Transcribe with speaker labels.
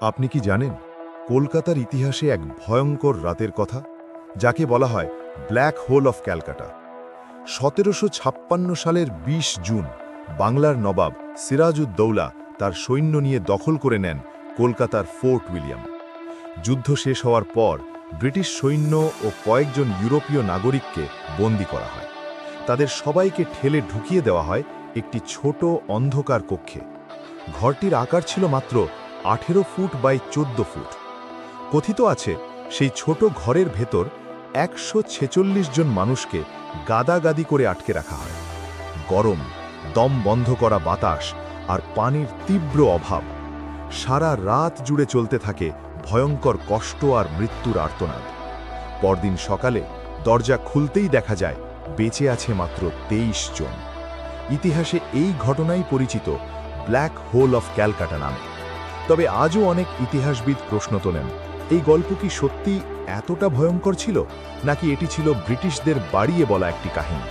Speaker 1: আপনি কি জানেন কলকাতার ইতিহাসে এক ভয়ঙ্কর রাতের কথা, যাকে বলা হয় ব্ল্যাক হোল অফ ক্যালকাটা? ১৭৫৬ সালের ২০ জুন বাংলার নবাব সিরাজউদ্দৌলা তার সৈন্য নিয়ে দখল করে নেন কলকাতার ফোর্ট উইলিয়াম। যুদ্ধ শেষ হওয়ার পর ব্রিটিশ সৈন্য ও কয়েকজন ইউরোপীয় নাগরিককে বন্দী করা হয়। তাদের সবাইকে ঠেলে ঢুকিয়ে দেওয়া হয় একটি ছোট অন্ধকার কক্ষে। ঘরটির আকার ছিল মাত্র ১৮ ফুট বাই ১৪ ফুট। কথিত আছে সেই ছোট ঘরের ভেতর ১৪৬ জন মানুষকে গাদাগাদি করে আটকে রাখা হয়। গরম, দম বন্ধ করা বাতাস আর পানির তীব্র অভাব। সারা রাত জুড়ে চলতে থাকে ভয়ঙ্কর কষ্ট আর মৃত্যুর আর্তনাদ। পরদিন সকালে দরজা খুলতেই দেখা যায় বেঁচে আছে মাত্র ২৩ জন। ইতিহাসে এই ঘটনাই পরিচিত ব্ল্যাক হোল অফ ক্যালকাটা নামে। তবে আজও অনেক ইতিহাসবিদ প্রশ্ন তোলেন, এই গল্প কি সত্যি এতটা ভয়ঙ্কর ছিল, নাকি এটি ছিল ব্রিটিশদের বাড়িয়ে বলা একটি কাহিনী?